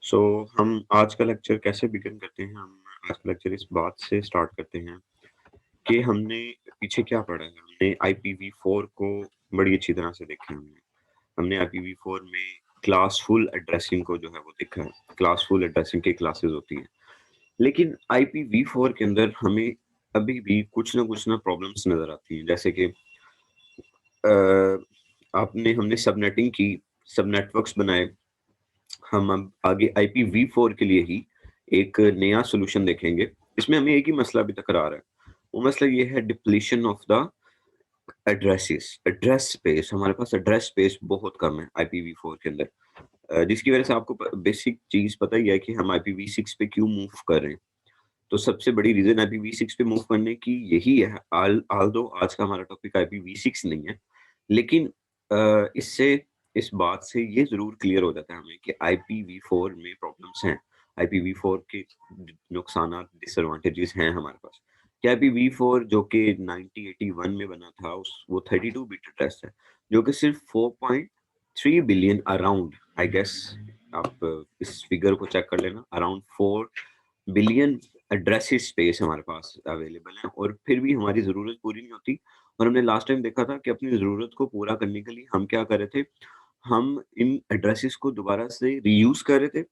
सो हम आज का लेक्चर कैसे बिगिन करते हैं? हम आज का लेक्चर इस बात से स्टार्ट करते हैं कि हमने पीछे क्या पढ़ा है। हमने IPv4 को बड़ी अच्छी तरह से देखा है हमने। हमने IPv4 में क्लासफुल एड्रेसिंग को जो है वो देखा है। क्लासफुल एड्रेसिंग की क्लासेस होती हैं। लेकिन IPv4 के अंदर हमें अभी भी कुछ ना प्रॉब्लम्स नज़र आती हैं। जैसे कि हमने सबनेटिंग की, सब नेटवर्क्स बनाए। हम अब आगे IPv4 के लिए ही एक नया सॉल्यूशन देखेंगे। इसमें हमें एक ही मसला अभी तक आ रहा है। वो मसला ये है depletion of the addresses, address space. हमारे पास एड्रेस स्पेस बहुत कम है IPv4 के अंदर। जिसकी वजह से आपको बेसिक चीज़ पता ही है कि हम IPv6 पे क्यों मूव कर रहे हैं। तो सबसे बड़ी रीज़न IPv6 पे मूव करने की यही है। ऑल्दो आज का हमारा टॉपिक IPv6 नहीं है, लेकिन इससे इस बात से ये ज़रूर क्लियर हो जाता है हमें कि IPv4 में प्रॉब्लम्स हैं। IPv4 के नुकसानात, डिसएडवांटेजेस हैं हमारे पास। कि IPv4 जो कि 1981 में बना था, उस वो 32 बिट एड्रेस है, जो कि सिर्फ 4.3 बिलियन अराउंड, आई गेस, आप इस फिगर को चेक कर लेना, अराउंड 4 बिलियन एड्रेसेस स्पेस हमारे पास अवेलेबल है, और फिर भी हमारी ज़रूरत पूरी नहीं होती। और हमने लास्ट टाइम देखा था कि अपनी ज़रूरत को पूरा करने के लिए हम क्या कर रहे थे, हम इन एड्रेसेस को दोबारा से रीयूज़ कर रहे थे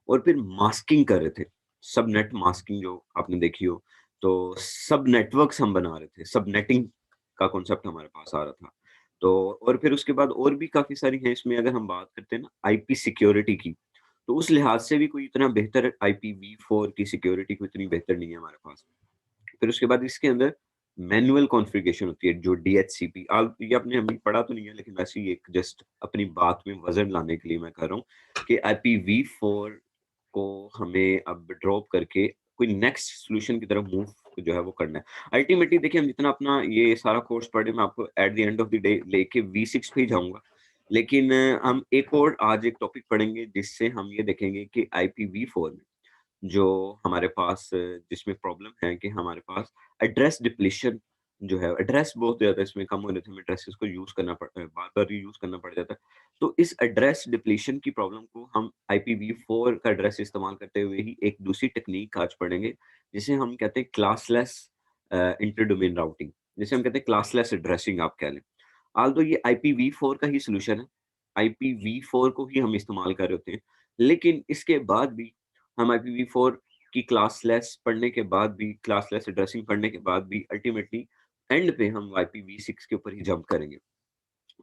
और फिर मास्किंग कर रहे थे। सबनेट मास्किंग जो आपने देखी हो, तो सब नेटवर्क्स हम बना रहे थे, सबनेटिंग का कॉन्सेप्ट हमारे पास आ रहा था। तो और फिर उसके बाद और भी काफ़ी सारी हैं। इसमें अगर हम बात करते हैं ना आईपी सिक्योरिटी की, तो उस लिहाज से भी कोई इतना बेहतर IPv4 की सिक्योरिटी कोई इतनी बेहतर नहीं है हमारे पास। फिर उसके बाद इसके अंदर मैनुअल कॉन्फ़िगरेशन होती है, जो DHCP, ये आपने अभी पढ़ा तो नहीं है, लेकिन वैसे ही एक जस्ट अपनी बात में वज़न लाने के लिए मैं कह रहा हूँ कि IPv4 को हमें अब ड्रॉप करके कोई नेक्स्ट सॉल्यूशन की तरफ मूव जो है वो करना है। अल्टीमेटली देखिए, हम जितना अपना ये सारा कोर्स पढ़े, मैं आपको at the end of the day लेके V6 पे ही जाऊँगा। लेकिन हम एक और आज एक टॉपिक पढ़ेंगे जिससे हम ये देखेंगे कि IPv4 में जो हमारे पास जिसमें प्रॉब्लम है कि हमारे पास एड्रेस डिप्लीशन जो है, एड्रेस बहुत ज़्यादा इसमें कम होने से हमें एड्रेसेस को यूज़ करना बार-बार रीयूज़ करना पड़ जाता है। तो इस एड्रेस डिप्लीशन की प्रॉब्लम को हम IPv4 का एड्रेस इस्तेमाल करते हुए ही एक दूसरी टेक्नीक आज पढ़ेंगे, जिसे हम कहते हैं क्लासलेस इंटर डोमेन राउटिंग, जिसे हम कहते हैं क्लासलेस एड्रेसिंग आप कह लें। ऑल्दो ये IPv4 का ही सॉल्यूशन है, IPv4 को ही हम इस्तेमाल कर रहे होते हैं, लेकिन इसके बाद भी हम IPv4 की क्लासलेस पढ़ने के बाद भी, क्लासलेस एड्रेसिंग पढ़ने के बाद भी अल्टीमेटली एंड पे हम IPv6 के ऊपर ही जंप करेंगे।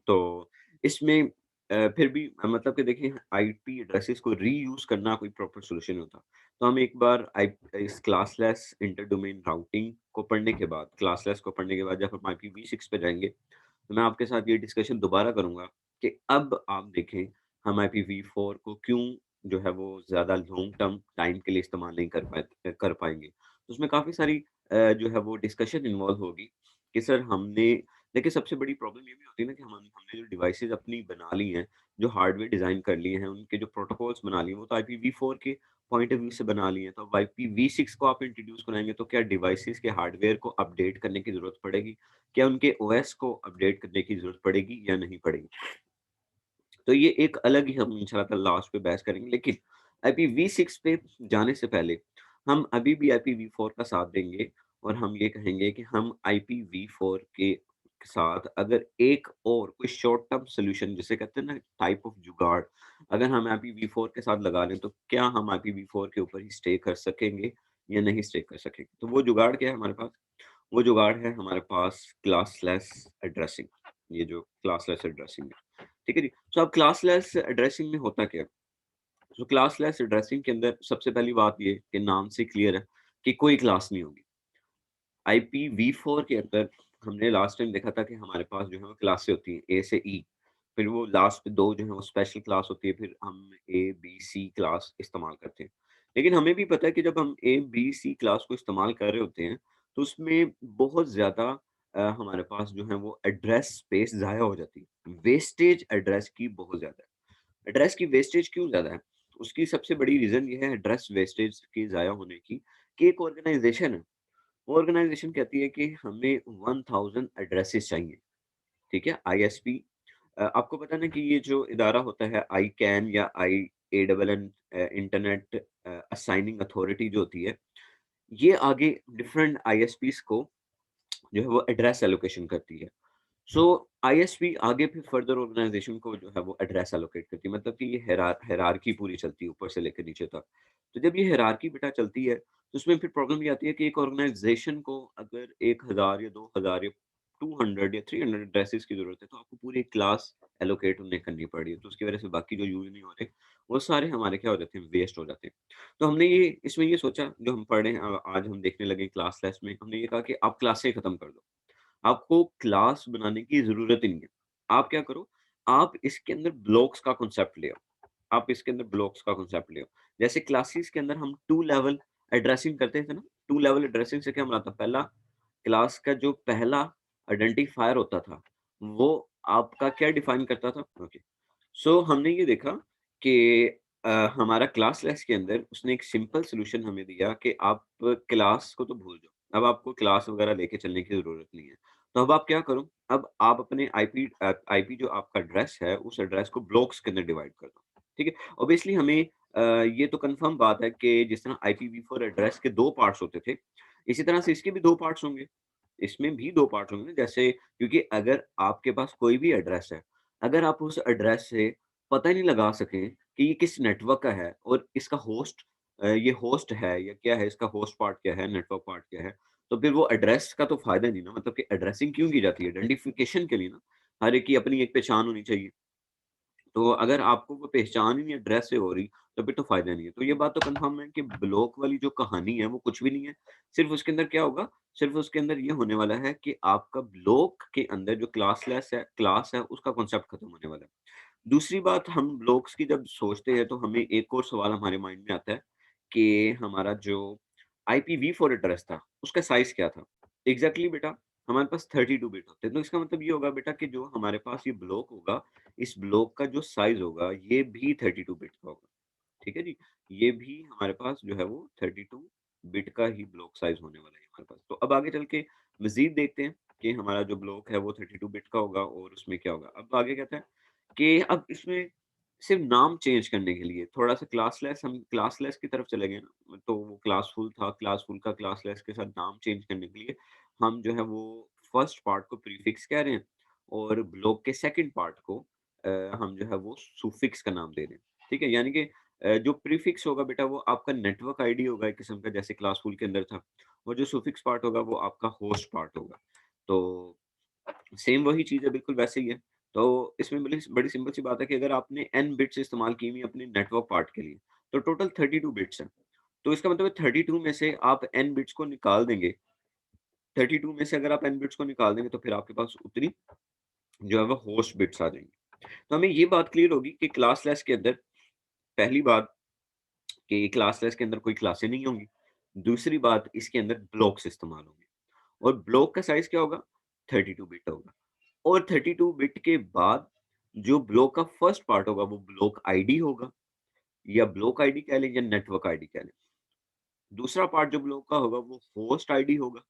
तो इसमें फिर भी मतलब कि देखिए, आईपी एड्रेसेस को रीयूज़ करना कोई प्रॉपर सॉल्यूशन नहीं होता। तो हम एक बार आई इस क्लासलेस इंटर डोमेन राउटिंग को पढ़ने के बाद, क्लासलेस को पढ़ने के बाद जब हम IPv6 पे जाएँगे, तो मैं आपके साथ ये डिस्कशन दोबारा करूँगा कि अब आप देखें, हम IPv4 को क्यों जो है वो ज़्यादा लॉन्ग टर्म टाइम के लिए इस्तेमाल नहीं कर पाएँगे। तो उसमें काफ़ी सारी जो है वो डिस्कशन इन्वॉल्व होगी कि सर हमने, देखिए, सबसे बड़ी प्रॉब्लम ये भी होती है ना कि हमने जो डिवाइसेज़ अपनी बना ली हैं, जो हार्डवेयर डिज़ाइन कर लिए हैं, उनके जो प्रोटोकॉल्स बना लिए हैं, वो तो IPv4 के पॉइंट ऑफ व्यू से बना लिए हैं। तो अब IPv6 को आप इंट्रोड्यूस कराएँगे, तो क्या डिवाइसेज़ के हार्डवेयर को अपडेट करने की ज़रूरत पड़ेगी? क्या उनके ओएस को अपडेट करने की ज़रूरत पड़ेगी या नहीं पड़ेगी? तो ये एक अलग ही हम इंशाल्लाह लास्ट पे बहस करेंगे। लेकिन IPv6 पे जाने से पहले हम अभी भी IPv4 का साथ देंगे, और हम ये कहेंगे कि हम IPv4 के साथ अगर एक और कोई शॉर्ट टर्म सॉल्यूशन, जिसे कहते हैं ना टाइप ऑफ जुगाड़, अगर हम IPv4 के साथ लगा लें, तो क्या हम IPv4 के ऊपर ही स्टे कर सकेंगे या नहीं स्टे कर सकेंगे? तो वो जुगाड़ क्या है हमारे पास? वो जुगाड़ है हमारे पास क्लासलेस एड्रेसिंग। ये जो क्लासलेस एड्रेसिंग है, ठीक है जी। तो अब क्लासलेस एड्रेसिंग में होता क्या है? तो क्लासलेस एड्रेसिंग के अंदर सबसे पहली बात ये कि नाम से क्लियर है कि कोई क्लास नहीं होगी। IPv4 के अंदर हमने लास्ट टाइम देखा था कि हमारे पास जो है वो क्लासें होती हैं ए से ई, फिर वो लास्ट 2 जो है वो स्पेशल क्लास होती है, फिर हम ए, बी, सी क्लास इस्तेमाल करते हैं। लेकिन हमें भी पता है कि जब हम ए, बी, सी क्लास को इस्तेमाल कर रहे होते हैं, तो उसमें बहुत ज़्यादा हमारे पास जो है वो एड्रेस स्पेस ज़ाया हो जाती है। वेस्टेज एड्रेस की बहुत ज़्यादा है। एड्रेस की वेस्टेज क्यों ज़्यादा है? उसकी सबसे बड़ी रीज़न ये है एड्रेस वेस्टेज के ज़ाया होने की, कि एक ऑर्गेनाइज़ेशन है, ऑर्गेनाइजेशन कहती है कि हमें 1000 एड्रेसेस चाहिए, ठीक है? आईएसपी, आपको पता है ना कि ये जो इदारा होता है आईकैन या ANN इंटरनेट असाइनिंग अथॉरिटी जो होती है, ये आगे डिफरेंट आईएसपीज़ को जो है वो एड्रेस एलोकेशन करती है। सो आईएसपी आगे फिर फर्दर ऑर्गेनाइजेशन को जो है वो एड्रेस एलोकेट करती है, मतलब कि ये हायरार्की पूरी चलती है ऊपर से लेकर नीचे तक। तो जब ये हायरार्की बेटा चलती है, तो उसमें फिर प्रॉब्लम ये आती है कि एक ऑर्गेनाइजेशन को अगर 1000 या 2000 या 200 या 300 एड्रेसेस की ज़रूरत है, तो आपको पूरी एक क्लास एलोकेट उन्हें करनी पड़ रही है। तो उसकी वजह से बाकी जो यूज़ नहीं हो रहे, वो सारे हमारे क्या हो जाते हैं, वेस्ट हो जाते हैं। तो हमने ये इसमें ये सोचा, जो हम पढ़े हैं आज हम देखने लगे क्लास लेस में, हमने ये कहा कि आप क्लासें खत्म कर दो। आपको क्लास बनाने की ज़रूरत ही नहीं है। आप क्या करो, आप इसके अंदर ब्लॉक्स का कॉन्सेप्ट ले आओ। आप इसके अंदर ब्लॉक्स का कॉन्सेप्ट ले आओ। जैसे क्लासेस के अंदर हम 2 लेवल एड्रेसिंग करते थे ना, 2 लेवल एड्रेसिंग से क्या मरा था? पहला, क्लास का जो पहला आइडेंटिफायर होता था, वो आपका क्या डिफाइन करता था? ओके। सो हमने ये देखा कि हमारा क्लास लेस के अंदर उसने एक सिंपल सॉल्यूशन हमें दिया कि आप क्लास को तो भूल जाओ। अब आपको क्लास वगैरह लेके चलने की ज़रूरत नहीं है। तो अब आप क्या करो, अब आप अपने आईपी जो आपका एड्रेस है, उस एड्रेस को ब्लॉक्स के अंदर डिवाइड कर दो। ठीक है? ऑब्वियसली हमें ये तो कन्फर्म बात है कि जिस तरह आईपीवी4 एड्रेस के 2 पार्ट्स होते थे, इसी तरह से इसके भी 2 पार्ट्स होंगे। इसमें भी 2 पार्ट्स होंगे ना, जैसे क्योंकि अगर आपके पास कोई भी एड्रेस है, अगर आप उस एड्रेस से पता ही नहीं लगा सकें कि ये किस नेटवर्क का है और इसका होस्ट ये होस्ट है या क्या है, इसका होस्ट पार्ट क्या है, नेटवर्क पार्ट क्या है, तो फिर वो एड्रेस का तो फ़ायदा नहीं ना, मतलब कि एड्रेसिंग क्यों की जाती है? आइडेंटिफिकेशन के लिए ना, हर एक की अपनी एक पहचान होनी चाहिए। तो अगर आपको वो पहचान ही नहीं एड्रेस से हो रही, तो फिर तो फ़ायदा नहीं है। तो ये बात तो कन्फर्म है कि ब्लॉक वाली जो कहानी है, वो कुछ भी नहीं है। सिर्फ़ उसके अंदर क्या होगा, सिर्फ़ उसके अंदर ये होने वाला है कि आपका ब्लॉक के अंदर जो क्लास है, उसका कॉन्सेप्ट खत्म होने वाला है। दूसरी बात, हम ब्लॉक्स की जब सोचते हैं, तो हमें एक और सवाल हमारे माइंड में आता है कि हमारा जो आईपीवी4 एड्रेस था, उसका साइज़ क्या था? एग्ज़ैक्टली बेटा, हमारे पास 32 बिट होते हैं। तो इसका मतलब ये होगा बेटा कि जो हमारे पास ये ब्लॉक होगा, इस ब्लॉक का जो साइज़ होगा, ये भी 32 बिट का होगा। ठीक है जी? ये भी हमारे पास जो है वो 32 बिट का ही ब्लॉक साइज़ होने वाला है हमारे पास। तो अब आगे चल के मज़ीद देखते हैं कि हमारा जो ब्लॉक है वो 32 बिट का होगा और उसमें क्या होगा। अब आगे कहता है कि अब इसमें सिर्फ़ नाम चेंज करने के लिए थोड़ा-सा हम क्लासलेस की तरफ चले गए ना, तो वो क्लासफुल था, क्लासफुल का क्लासलेस के साथ नाम चेंज करने के लिए हम जो है वो फर्स्ट पार्ट को प्रीफिक्स कह रहे हैं और ब्लॉक के सेकंड पार्ट को हम जो है वो सुफिक्स का नाम दे रहे हैं। ठीक है? यानी कि जो प्रीफिक्स होगा बेटा, वो आपका नेटवर्क आईडी होगा एक किस्म का, जैसे क्लासफुल के अंदर था, और जो सुफिक्स पार्ट होगा वो आपका होस्ट पार्ट होगा। तो सेम वही चीज़ है, बिल्कुल वैसे ही है। तो इसमें बड़ी बड़ी सिंपल सी बात है कि अगर आपने n बिट्स इस्तेमाल की हुई हैं अपने नेटवर्क पार्ट के लिए, तो टोटल 32 बिट्स हैं। तो इसका मतलब है 32 में से आप n बिट्स को निकाल देंगे। 32 में से अगर आप n बिट्स को निकाल देंगे, तो फिर आपके पास उतनी जो है वो होस्ट बिट्स आ जाएँगी। तो हमें ये बात क्लियर होगी कि क्लासलेस के अंदर पहली बात कि क्लासलेस के अंदर कोई क्लासें नहीं होंगी। दूसरी बात, इसके अंदर ब्लॉक्स इस्तेमाल होंगे और ब्लॉक का साइज़ क्या होगा? 32 बिट होगा। और 32 बिट के बाद जो ब्लॉक का फर्स्ट पार्ट होगा वो ब्लॉक आईडी होगा, या ब्लॉक आईडी कह लें या नेटवर्क आईडी कह लें। दूसरा पार्ट जो ब्लॉक का होगा वो होस्ट आईडी होगा,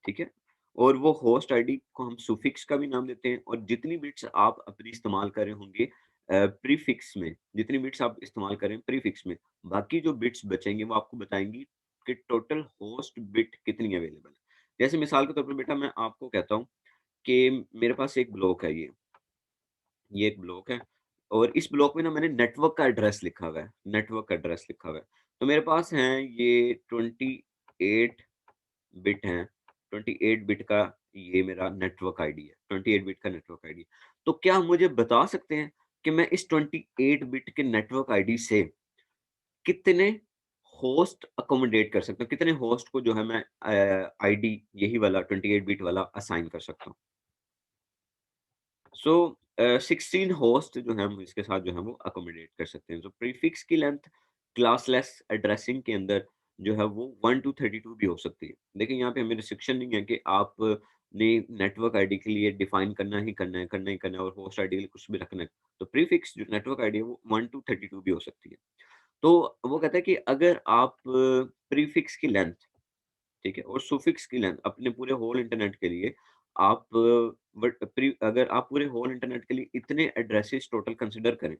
ठीक है? और वो होस्ट आईडी को हम सुफिक्स का भी नाम देते हैं, और जितनी बिट्स आप अपनी इस्तेमाल कर रहे होंगे प्रीफिक्स में, जितनी बिट्स आप इस्तेमाल करें प्रीफिक्स में, बाकी जो बिट्स बचेंगे वो आपको बताएँगी कि टोटल होस्ट बिट कितनी अवेलेबल है। जैसे मिसाल के तौर पे बेटा मैं आपको कहता हूँ कि मेरे पास एक ब्लॉक है ये एक ब्लॉक है और इस ब्लॉक में ना मैंने नेटवर्क का एड्रेस लिखा हुआ है, नेटवर्क का एड्रेस लिखा हुआ है। तो मेरे पास हैं ये 28 बिट हैं, 28 बिट का ये मेरा नेटवर्क आईडी है, 28 बिट का नेटवर्क आईडी। तो क्या आप मुझे बता सकते हैं कि मैं इस 28 बिट के नेटवर्क आईडी से कितने होस्ट अकोमोडेट कर सकता हूँ? कितने होस्ट को जो है मैं आईडी यही वाला 28 बिट वाला असाइन कर सकता हूँ? सो 16 होस्ट जो है हम इसके साथ जो है वो अकोमोडेट कर सकते हैं। तो प्रीफिक्स की लेंथ क्लासलेस एड्रेसिंग के अंदर जो है वो 1 टू 32 भी हो सकती है। देखिए यहाँ पे हमें रिस्ट्रिक्शन नहीं है कि आपने नेटवर्क आईडी के लिए डिफाइन करना ही करना है और होस्ट आईडी के लिए कुछ भी रखना है। तो प्रीफिक्स जो नेटवर्क आईडी है वो 1 टू 32 भी हो सकती है। तो वो कहता है कि अगर आप प्रीफिक्स की लेंथ, ठीक है? और सुफिक्स की लेंथ अपने पूरे होल इंटरनेट के लिए आप अगर आप पूरे होल इंटरनेट के लिए इतने एड्रेसेस टोटल कंसीडर करें,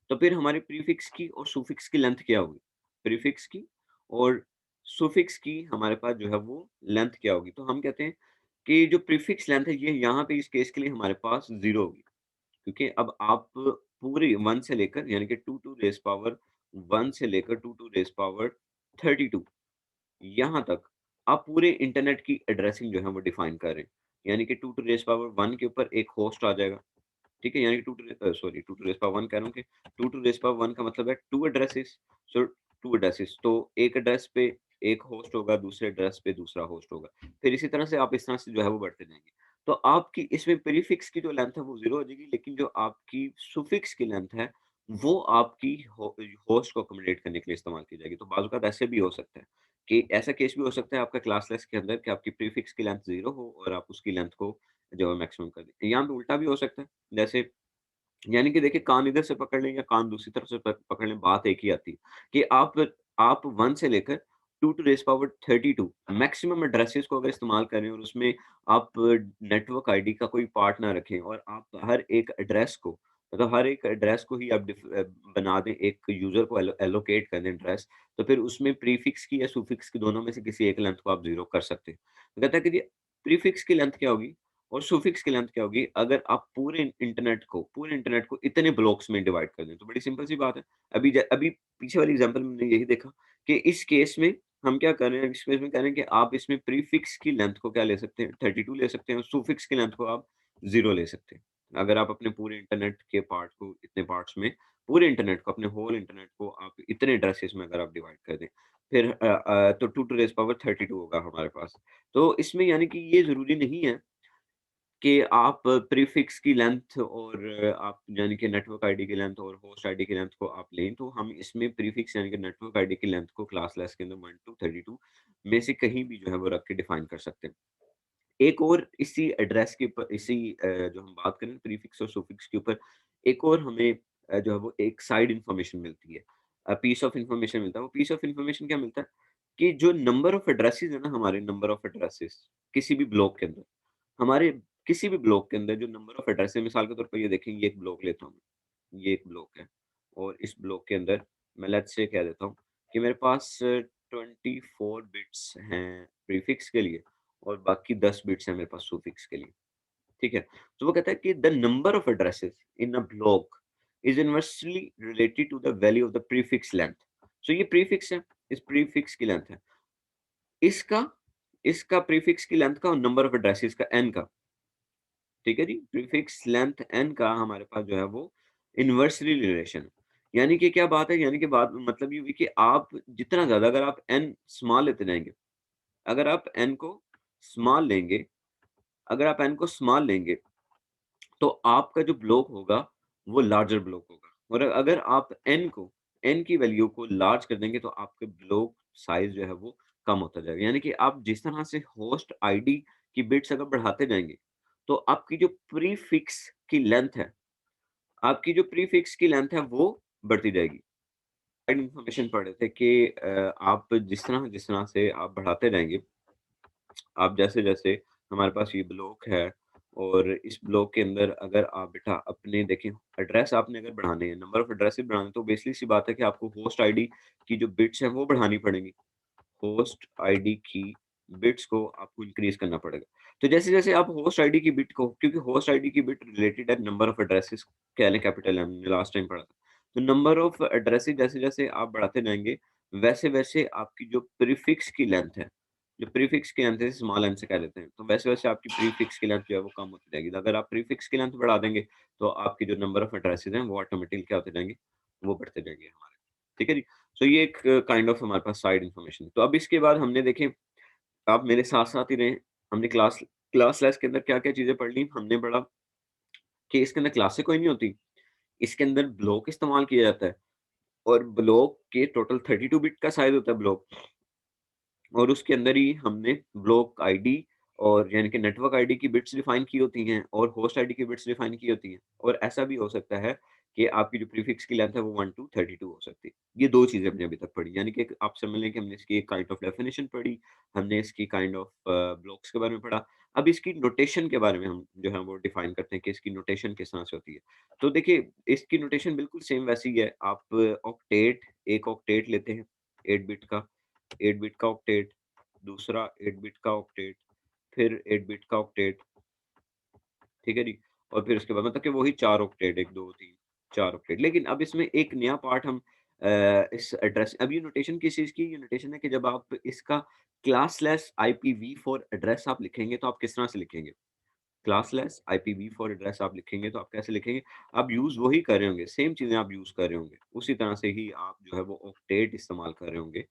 तो फिर हमारे प्रीफिक्स की और सुफिक्स की लेंथ क्या होगी? प्रीफिक्स की और सुफिक्स की हमारे पास जो है वो लेंथ क्या होगी? तो हम कहते हैं कि जो प्रीफिक्स लेंथ है ये यहाँ पे इस केस के लिए हमारे पास 0 होगी। क्योंकि अब आप पूरी 1 से लेकर यानी कि 2 टू रेज़ पावर 1 से लेकर 2 टू रेज़ पावर 32 यहाँ तक आप पूरे इंटरनेट की एड्रेसिंग जो है वो डिफाइन कर रहे हैं। यानी कि 2 टू रेज़ पावर 1 के ऊपर एक होस्ट आ जाएगा, ठीक है? यानी कि 2 टू रेज़ पावर 1 कह रहा हूँ कि 2 टू रेज़ पावर 1 का मतलब है 2 एड्रेसेस, सो 2 एड्रेसेस तो एक एड्रेस पे एक होस्ट होगा, दूसरे एड्रेस पे दूसरा होस्ट होगा। फिर इसी तरह से आप इस तरह से जो है वो बढ़ते जाएँगे। तो आपकी इसमें प्रीफिक्स की जो लेंथ है वो 0 हो जाएगी, लेकिन जो आपकी सुफिक्स की लेंथ है, वो आपकी होस्ट को अकोमोडेट करने के लिए इस्तेमाल की जाएगी। तो बाज़ औक़ात ऐसे भी हो सकता है कि ऐसा केस भी हो सकता है आपका क्लास लेस के अंदर कि आपकी प्रीफिक्स की लेंथ 0 हो और आप उसकी लेंथ को जो है मैक्सिमम कर दें। यहाँ पे उल्टा भी हो सकता है। जैसे यानी कि देखिए कान इधर से पकड़ लें या कान दूसरी तरफ से पकड़ लें, बात एक ही आती है कि आप 1 से लेकर 2 to raise power 32 maximum addresses को अगर इस्तेमाल करें और उसमें आप नेटवर्क आईडी का कोई पार्ट ना रखें और आप हर एक एड्रेस को मतलब हर एक एड्रेस को ही आप बना दें, एक यूज़र को एलोकेट कर दें एड्रेस, तो फिर उसमें प्रीफिक्स की या सुफिक्स की दोनों में से किसी एक लेंथ को आप 0 कर सकते हैं। तो कहता है कि जी प्रीफिक्स की लेंथ क्या होगी? और सुफिक्स की लेंथ क्या होगी अगर आप पूरे इंटरनेट को इतने ब्लॉक्स में डिवाइड कर दें, तो बड़ी सिंपल सी बात है। अभी पीछे वाली एग्ज़ाम्पल में हमने यही देखा कि इस केस में हम क्या कर रहे हैं, इस केस में कह रहे हैं कि आप इसमें प्रीफिक्स की लेंथ को क्या ले सकते हैं, 32 ले सकते हैं और सुफिक्स की लेंथ को आप 0 ले सकते हैं। अगर आप अपने पूरे इंटरनेट के पार्ट को इतने पार्ट्स में पूरे इंटरनेट को, अपने होल इंटरनेट को आप इतने एड्रेसेस में अगर आप डिवाइड कर दें, फिर तो 2 टू रेज़ पावर 32 होगा हमारे पास। तो इसमें यानी कि ये ज़रूरी नहीं है कि आप प्रीफ़िक्स की लेंथ और आप यानी कि नेटवर्क आईडी की लेंथ और होस्ट आईडी की लेंथ को आप लें, तो हम इसमें प्रीफ़िक्स यानी कि नेटवर्क आईडी की लेंथ को क्लास लेस के अंदर 1 टू 32 में से कहीं भी जो है वो रख के डिफ़ाइन कर सकते हैं। एक और इसी एड्रेस के ऊपर जो हम बात करें प्रीफ़िक्स और सुफ़िक्स के ऊपर एक और हमें जो है वो एक साइड इन्फॉर्मेशन मिलती है। पीस ऑफ इन्फॉर्मेशन मिलता है। वो पीस ऑफ इन्फॉर्मेशन क्या मिलता है कि जो नंबर ऑफ एड्रेसेस है ना हमारे नंबर ऑफ एड्रेसेस किसी भी ब्लॉक के अंदर हमारे किसी भी ब्लॉक के अंदर जो नंबर ऑफ एड्रेस है, मिसाल के तौर पर ये देखें, ये एक ब्लॉक लेता हूँ मैं, ये एक ब्लॉक है और इस ब्लॉक के अंदर मैं लेट्स से कह देता हूँ कि मेरे पास 24 बिट्स हैं प्रीफिक्स के लिए और बाकी 10 बिट्स हैं मेरे पास सुफिक्स के लिए, ठीक है? तो वो कहता है कि the number of addresses in a block is inversely related to the value of the prefix length. So ये प्रीफिक्स है, इस प्रीफिक्स की लेंथ है। इसका इसका प्रीफिक्स की लेंथ का और नंबर ऑफ एड्रेसेस का n का, ठीक है जी? प्रीफिक्स लेंथ n का हमारे पास जो है वो इनवर्सली रिलेशन है। यानी कि क्या बात है? यानी कि बात मतलब ये हुई कि आप जितना ज़्यादा अगर आप n स्मॉल लेते जाएँगे, अगर आप n को स्मॉल लेंगे अगर आप n को स्मॉल लेंगे, तो आपका जो ब्लॉक होगा, वो लार्जर ब्लॉक होगा और अगर आप n की वैल्यू को लार्ज कर देंगे, तो आपके ब्लॉक साइज़ जो है वो कम होता जाएगा। यानी कि आप जिस तरह से होस्ट आईडी की बिट्स अगर बढ़ाते जाएँगे, तो आपकी जो प्रीफिक्स की लेंथ है वो बढ़ती जाएगी। साइड इन्फॉर्मेशन पढ़ रहे थे कि आप जिस तरह से आप बढ़ाते जाएँगे, आप जैसे-जैसे हमारे पास ये ब्लॉक है और इस ब्लॉक के अंदर अगर आप बेटा अपने देखें एड्रेस आपने अगर बढ़ाने हैं, नंबर ऑफ एड्रेसेस बढ़ाने हैं, तो बेसिकली सी बात है कि आपको होस्ट आईडी की जो बिट्स हैं वो बढ़ानी पड़ेंगी। होस्ट आईडी की बिट्स को आपको इंक्रीज़ करना पड़ेगा। तो जैसे-जैसे आप होस्ट आईडी की बिट को क्योंकि होस्ट आईडी की बिट रिलेटेड है नंबर ऑफ एड्रेसेस कह लें कैपिटल एम हमने लास्ट टाइम पढ़ा था। तो नंबर ऑफ एड्रेसेस जैसे-जैसे आप बढ़ाते जाएँगे, वैसे-वैसे आपकी जो प्रीफिक्स की लेंथ है, जो प्रीफिक्स की लेंथ है स्मॉल एन से कह लेते हैं, तो वैसे-वैसे आपकी प्रीफिक्स की लेंथ जो है वो कम होती जाएगी। तो अगर आप प्रीफिक्स की लेंथ बढ़ा देंगे, तो आपकी जो नंबर ऑफ एड्रेसेस हैं वो ऑटोमेटिकली क्या होते जाएँगे, वो बढ़ते जाएँगे हमारे। ठीक है जी? सो ये एक काइंड ऑफ हमारे पास साइड इन्फॉर्मेशन। तो अब इसके बाद हमने देखें आप मेरे साथ-साथ ही रहें, हमने क्लास लेस के अंदर क्या-क्या चीज़ें पढ़ ली, हमने पढ़ा कि इसके अंदर क्लासें कोई नहीं होती, इसके अंदर ब्लॉक इस्तेमाल किया जाता है और ब्लॉक के टोटल 32 बिट का साइज़ होता है ब्लॉक और उसके अंदर ही हमने ब्लॉक आईडी और यानी कि नेटवर्क आईडी की बिट्स डिफाइन की होती हैं और होस्ट आईडी की बिट्स डिफाइन की होती हैं और ऐसा भी हो सकता है कि आपकी जो प्रीफिक्स की लेंथ है वो 1 टू 32 हो सकती है। ये 2 चीज़ें हमने अभी तक पढ़ी, यानी कि आप समझ लें कि हमने इसकी एक काइंड ऑफ डेफिनिशन पढ़ी, हमने इसकी काइंड ऑफ ब्लॉक्स के बारे में पढ़ा। अब इसकी नोटेशन के बारे में हम जो है वो डिफाइन करते हैं कि इसकी नोटेशन किस तरह से होती है। तो देखिए, इसकी नोटेशन बिल्कुल सेम वैसी ही है। आप ऑक्टेट, एक ऑक्टेट लेते हैं 8 बिट का, 8 बिट का ऑक्टेट, दूसरा 8 बिट का ऑक्टेट, फिर 8 बिट का ऑक्टेट, ठीक है जी? और फिर उसके बाद मतलब कि वही 4 ऑक्टेट, 1, 2, 3, 4 ऑक्टेट। लेकिन अब इसमें एक नया पार्ट हम इस एड्रेस, अब ये नोटेशन किस चीज़ की? ये नोटेशन है कि जब आप इसका क्लासलेस IPv4 एड्रेस आप लिखेंगे, तो आप किस तरह से लिखेंगे? क्लासलेस IPv4 एड्रेस आप लिखेंगे, तो आप कैसे लिखेंगे? आप यूज़ वही कर रहे होंगे, सेम चीज़ें आप यूज़ कर रहे होंगे। उसी तरह से ही आप जो है वो ऑक्टेट इस्तेमाल कर रहे होंगे,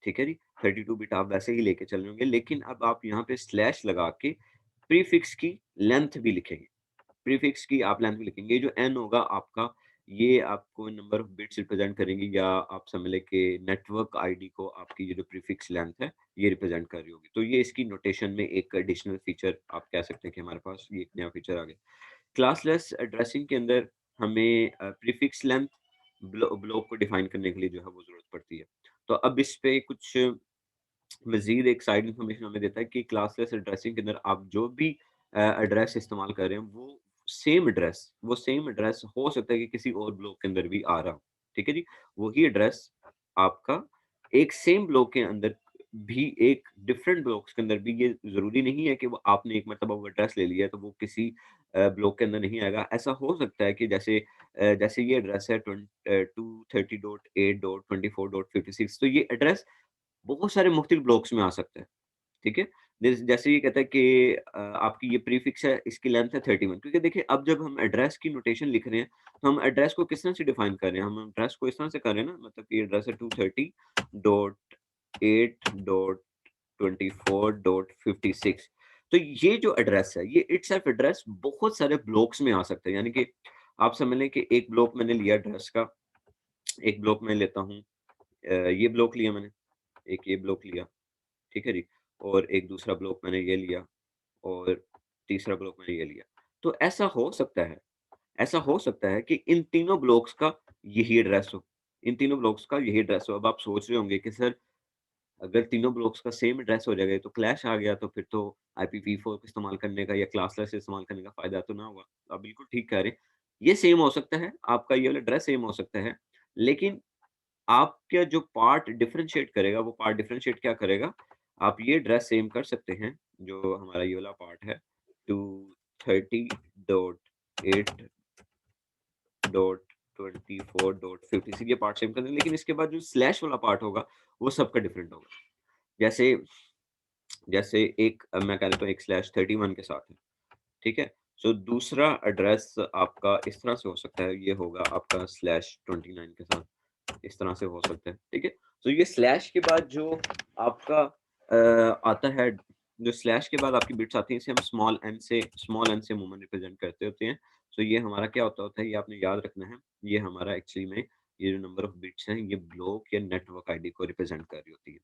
ठीक है जी? 32 बिट आप वैसे ही लेके चल रहे होंगे, लेकिन अब आप यहाँ पे स्लैश लगा के प्रीफिक्स की लेंथ भी लिखेंगे। प्रीफिक्स की आप लेंथ भी लिखेंगे। ये जो n होगा आपका, ये आपको नंबर ऑफ बिट्स रिप्रेजेंट करेंगी, या आप समझ लें कि नेटवर्क आईडी को आपकी ये जो प्रीफिक्स लेंथ है, ये रिप्रेजेंट कर रही होगी। तो ये इसकी नोटेशन में एक एडिशनल फीचर आप कह सकते हैं कि हमारे पास ये एक नया फीचर आ गया। क्लासलेस एड्रेसिंग के अंदर हमें प्रीफिक्स लेंथ ब्लॉक को डिफाइन करने के लिए जो है वो ज़रूरत पड़ती है। तो अब इस पे कुछ मज़ीद एक साइड इन्फॉर्मेशन हमें देता है कि क्लासलेस एड्रेसिंग के अंदर आप जो भी एड्रेस इस्तेमाल कर रहे हैं, वो सेम एड्रेस हो सकता है कि किसी और ब्लॉक के अंदर भी आ रहा हो, ठीक है जी? वही एड्रेस आपका एक सेम ब्लॉक के अंदर भी, एक डिफरेंट ब्लॉक्स के अंदर भी, ये ज़रूरी नहीं है कि वो आपने एक मर्तबा वो एड्रेस ले लिया है तो वो किसी ब्लॉक के अंदर नहीं आएगा। ऐसा हो सकता है कि जैसे ये एड्रेस है 230.8.24.56, तो ये एड्रेस बहुत सारे मुख्तलिफ ब्लॉक्स में आ सकता है, ठीक है? जैसे ये कहता है कि आपकी ये प्रीफिक्स है, इसकी लेंथ है 31, क्योंकि देखिए अब जब हम एड्रेस की नोटेशन लिख रहे हैं, तो हम एड्रेस को किस तरह से डिफाइन कर रहे हैं? हम एड्रेस को इस तरह से कर रहे हैं ना, मतलब कि एड्रेस है 230.8.24.56। तो ये जो एड्रेस है, ये इटसेल्फ एड्रेस बहुत सारे ब्लॉक्स में आ सकता है। यानी कि आप समझ लें कि एक ब्लॉक मैंने लिया एड्रेस का, एक ब्लॉक मैं लेता हूँ, ये ब्लॉक लिया मैंने, एक ये ब्लॉक लिया, ठीक है जी? और एक दूसरा ब्लॉक मैंने ये लिया, और तीसरा ब्लॉक मैंने ये लिया। तो ऐसा हो सकता है कि इन तीनों ब्लॉक्स का यही एड्रेस हो, इन तीनों ब्लॉक्स का यही एड्रेस हो। अब आप सोच रहे होंगे कि सर, अगर तीनों ब्लॉक्स का सेम एड्रेस हो जाएगा, ये तो क्लैश आ गया, तो फिर तो IPv4 को इस्तेमाल करने का या क्लासलेस इस्तेमाल करने का फ़ायदा तो ना हुआ। आप बिल्कुल ठीक कह रहे हैं। ये सेम हो सकता है, आपका ये वाला एड्रेस सेम हो सकता है, लेकिन आपका जो पार्ट डिफरेंशिएट करेगा, वो पार्ट डिफरेंशिएट क्या करेगा? आप ये एड्रेस सेम कर सकते हैं, जो हमारा ये वाला पार्ट है, 230.8.24.56, ये पार्ट सेम कर दें, लेकिन इसके बाद जो स्लैश वाला पार्ट होगा, वो सबका डिफरेंट होगा। जैसे जैसे एक मैं कह देता हूँ एक स्लैश 31 के साथ है, ठीक है? सो दूसरा एड्रेस आपका इस तरह से हो सकता है, ये होगा आपका स्लैश 29 के साथ। इस तरह से हो सकता है, ठीक है? तो ये स्लैश के बाद जो आपका आता है, जो स्लैश के बाद आपकी बिट्स आती हैं, इसे हम स्मॉल एन से अमूमन रिप्रेज़ेंट करते होते हैं। तो ये हमारा क्या होता होता है, ये आपने याद रखना है। ये हमारा एक्चुअली में ये जो नंबर ऑफ बिट्स हैं, ये ब्लॉक या नेटवर्क आईडी को रिप्रेज़ेंट कर रही होती है।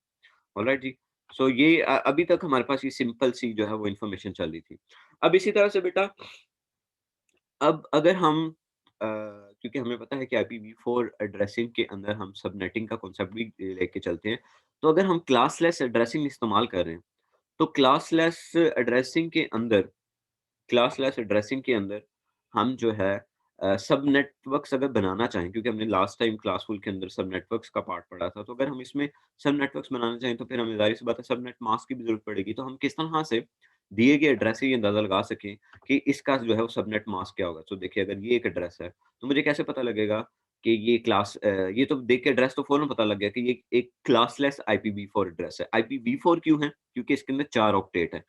ऑलराइट जी। सो ये अभी तक हमारे पास ये सिंपल सी जो है वो इन्फॉर्मेशन चल रही थी। अब इसी तरह से बेटा, अब अगर हम क्योंकि हमें पता है कि IPv4 एड्रेसिंग के अंदर हम सबनेटिंग का कॉन्सेप्ट भी लेके चलते हैं। तो अगर हम क्लासलेस एड्रेसिंग इस्तेमाल कर रहे हैं, तो क्लासलेस एड्रेसिंग के अंदर हम जो है सब नेटवर्क्स अगर बनाना चाहें, क्योंकि हमने लास्ट टाइम क्लासफुल के अंदर सब नेटवर्क्स का पार्ट पढ़ा था, तो अगर हम इसमें सब नेटवर्क्स बनाना चाहें, तो फिर हमें ज़ाहिर-सी बात है सबनेट मास्क की भी ज़रूरत पड़ेगी। तो हम किस तरह से दिए गए एड्रेस से ये अंदाज़ा लगा सकें कि इसका जो है वो सबनेट मास्क क्या होगा? तो देखिए, अगर ये एक एड्रेस है, तो मुझे कैसे पता लगेगा कि ये तो देख के एड्रेस तो फ़ौरन पता लग गया कि ये एक क्लासलेस IPv4 एड्रेस है। IPv4 क्यों है? क्योंकि इसके अंदर 4 ऑक्टेट है,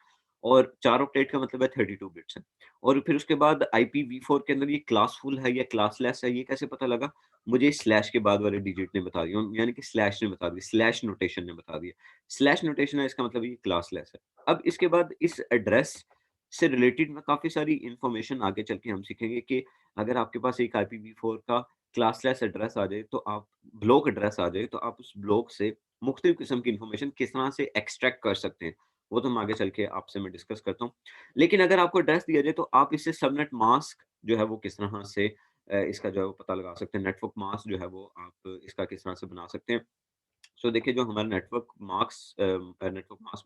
और 4 ऑक्टेट का मतलब है 32 बिट्स है। और फिर उसके बाद IPv4 के अंदर ये क्लासफुल है या क्लासलेस है, ये कैसे पता लगा? मुझे स्लैश के बाद वाले डिजिट ने बता दिया, यानी कि स्लैश ने बता दिया, स्लैश नोटेशन ने बता दिया। स्लैश नोटेशन है, इसका मतलब ये क्लासलेस है। अब इसके बाद इस एड्रेस से रिलेटेड में काफ़ी सारी इन्फॉर्मेशन आगे चल के हम सीखेंगे कि अगर आपके पास एक IPv4 का क्लासलेस एड्रेस आ जाए, तो आप ब्लॉक एड्रेस आ जाए, तो आप उस ब्लॉक से मुख्तलिफ किस्म की इन्फॉर्मेशन किस तरह से एक्सट्रैक्ट कर सकते हैं, वो तो हम आगे चल के आपसे मैं डिस्कस करता हूँ। लेकिन अगर आपको एड्रेस दिया जाए, तो आप इससे सबनेट मास्क जो है वो किस तरह से इसका जो है वो पता लगा सकते हैं। नेटवर्क मास्क जो है वो आप इसका किस तरह से बना सकते हैं। सो देखिए जो हमारा नेटवर्क मास्क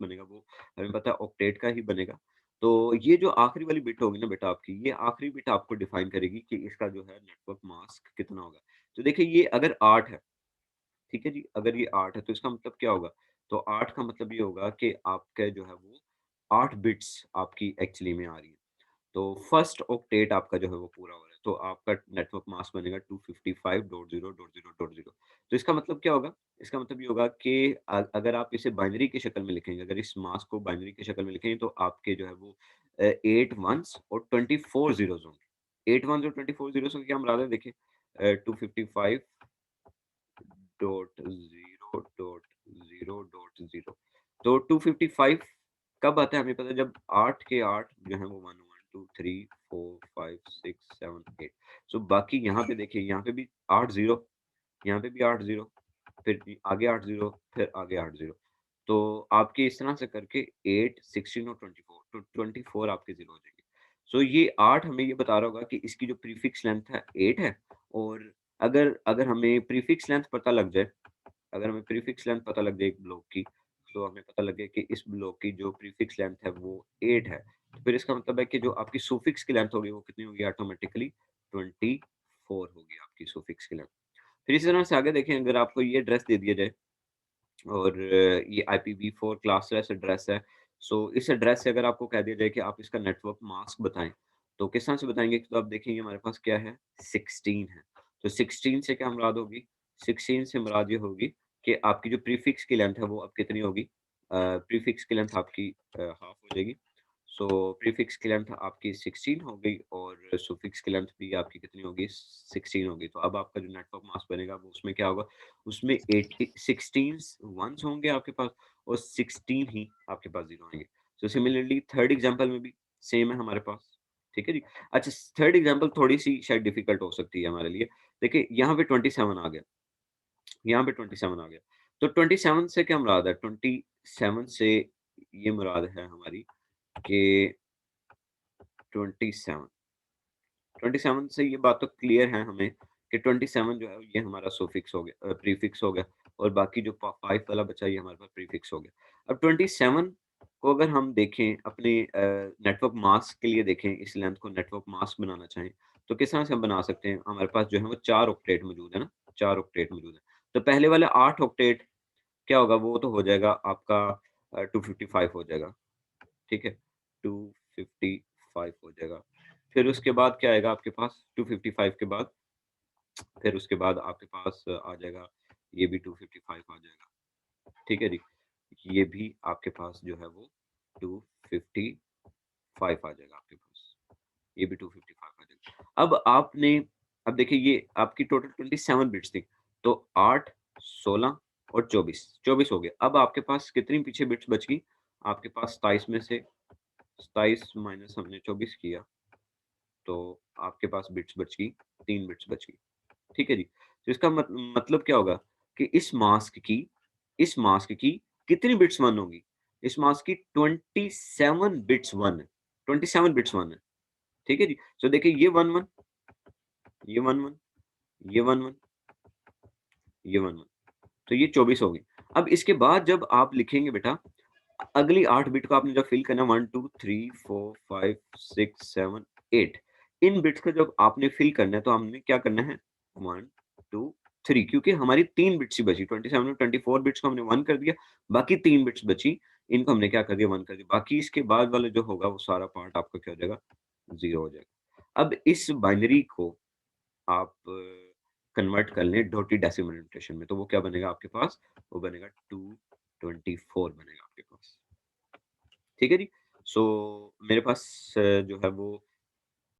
बनेगा वो हमें पता है ऑक्टेट का ही बनेगा। तो ये जो आखिरी वाली बिट होगी ना बेटा आपकी, ये आखिरी बिट आपको डिफाइन करेगी कि इसका जो है नेटवर्क मास्क कितना होगा। तो देखिए ये अगर 8 है, ठीक है जी, अगर ये 8 है तो इसका मतलब क्या होगा? तो 8 का मतलब ये होगा कि आपका जो है वो 8 बिट्स आपकी एक्चुअली में आ रही है। तो फर्स्ट ऑक्टेट आपका जो है वो पूरा हो रहा है। तो आपका नेटवर्क मास्क बनेगा 255.0.0.0। तो इसका मतलब क्या होगा? इसका मतलब ये होगा कि अगर आप इसे बाइनरी की शक्ल में लिखेंगे, अगर इस मास्क को बाइनरी की शक्ल में लिखेंगे तो आपके जो है वो 8 वन्स और 24 ज़ीरोज़ होंगे। 8 वन्स और 24 ज़ीरोज़ का क्या मुराद है देखिए, 255.0.0.0। तो 255 कब आता है हमें पता है, जब 8 के 8 जो है वो 1 1 2 3 4 5 6 7 8। सो बाकी यहाँ पे देखिए, यहाँ पे भी 8 ज़ीरो, यहाँ पे भी 8 ज़ीरो, फिर आगे 8 ज़ीरो, फिर आगे 8 ज़ीरो। तो आपके इस तरह से करके 8, 16 और 24 तो 24 आपके ज़ीरो हो जाएँगे। सो ये 8 हमें ये बता रहा होगा कि इसकी जो प्रीफिक्स लेंथ है 8 है। और अगर अगर हमें प्रीफिक्स लेंथ पता लग जाए, अगर हमें प्रीफिक्स लेंथ पता लग जाए एक ब्लॉक की, तो हमें पता लगे कि इस ब्लॉक की जो प्रीफिक्स लेंथ है वो 8 है। तो फिर इसका मतलब है कि जो आपकी सुफिक्स की लेंथ होगी वो कितनी होगी ऑटोमेटिकली 24 होगी आपकी सुफिक्स की लेंथ। फिर इसी तरह से आगे देखें, अगर आपको ये एड्रेस दे दिया जाए और ये IPv4 क्लासलेस एड्रेस है। सो इस एड्रेस से अगर आपको कह दिया जाए कि आप इसका नेटवर्क मास्क बताएँ, तो किस तरह से बताएँगे? तो आप देखेंगे हमारे पास क्या है, 16 है। तो 16 से क्या मुराद होगी? 16 से मुराद ये होगी कि आपकी जो प्रीफिक्स की लेंथ है वो अब कितनी होगी? प्रीफिक्स की लेंथ आपकी हाफ हो जाएगी। सो प्रीफिक्स की लेंथ आपकी 16 हो गई और सुफिक्स की लेंथ भी आपकी कितनी होगी? 16 होगी। तो अब आपका जो नेटवर्क मास्क बनेगा वो उसमें क्या होगा? उसमें 80 16 वन्स होंगे आपके पास और 16 ही आपके पास ज़ीरो आएँगे। सो सिमिलरली थर्ड एग्ज़ाम्पल में भी सेम है हमारे पास, ठीक है जी। अच्छा, थर्ड एग्ज़ाम्पल थोड़ी-सी शायद डिफ़िकल्ट हो सकती है हमारे लिए। देखिए यहाँ पे 27 आ गया, यहाँ पे 27 आ गया। तो 27 से क्या मुराद है? 27 से ये मुराद है हमारी कि 27 27 से ये बात तो क्लियर है हमें कि 27 जो है ये हमारा सुफिक्स हो गया, प्रीफिक्स हो गया और बाकी जो 5 वाला बचा ये हमारे पास प्रीफिक्स हो गया। अब 27 को अगर हम देखें अपने नेटवर्क मास्क के लिए देखें, इस लेंथ को नेटवर्क मास्क बनाना चाहें, तो किस तरह से हम बना सकते हैं? हमारे पास जो है वो 4 ऑक्टेट मौजूद है ना, 4 ऑक्टेट मौजूद है। तो पहले वाले 8 ऑक्टेट क्या होगा? वो तो हो जाएगा आपका 255 हो जाएगा। ठीक है? 255 हो जाएगा। फिर उसके बाद क्या आएगा आपके पास? 255 के बाद फिर उसके बाद आपके पास आ जाएगा, ये भी 255 आ जाएगा। ठीक है जी? ये भी आपके पास जो है वो 255 आ जाएगा आपके पास। ये भी 255 आ जाएगा। अब देखिए ये आपकी टोटल 27 बिट्स थी। तो 8, 16 और 24, 24 हो गए। अब आपके पास कितनी पीछे बिट्स बच गई? आपके पास 27 में से 27 माइनस हमने 24 किया, तो आपके पास बिट्स बच गई, 3 बिट्स बच गई। ठीक है जी? तो इसका मतलब क्या होगा कि इस मास्क की कितनी बिट्स 1 होंगी? इस मास्क की 27 बिट्स 1 है, 27 बिट्स 1 है। ठीक है जी? सो देखिए ये 1-1, ये 1-1, ये 1-1, ये 1-1, तो ये 24 हो गई। अब इसके बाद जब आप लिखेंगे बेटा, अगली 8 बिट को आपने जब फिल करना 1, 2, 3, 4, 5, 6, 7, 8, इन बिट्स को जब आपने फिल करना है तो हमने क्या करना है? 1, 2, 3, क्योंकि हमारी 3 बिट्स ही बची। 27 में 24 बिट्स को हमने 1 कर दिया, बाकी 3 बिट्स बची, इनको हमने क्या कर दिया? 1 कर दिया। बाकी इसके बाद वाला जो होगा वो सारा पार्ट आपका क्या हो जाएगा? 0 हो जाएगा। अब इस बाइनरी को आप कन्वर्ट कर लें डॉटेड डेसिमल नोटेशन में, तो वो क्या बनेगा आपके पास? वो बनेगा 224 बनेगा आपके पास। ठीक है जी? सो मेरे पास जो है वो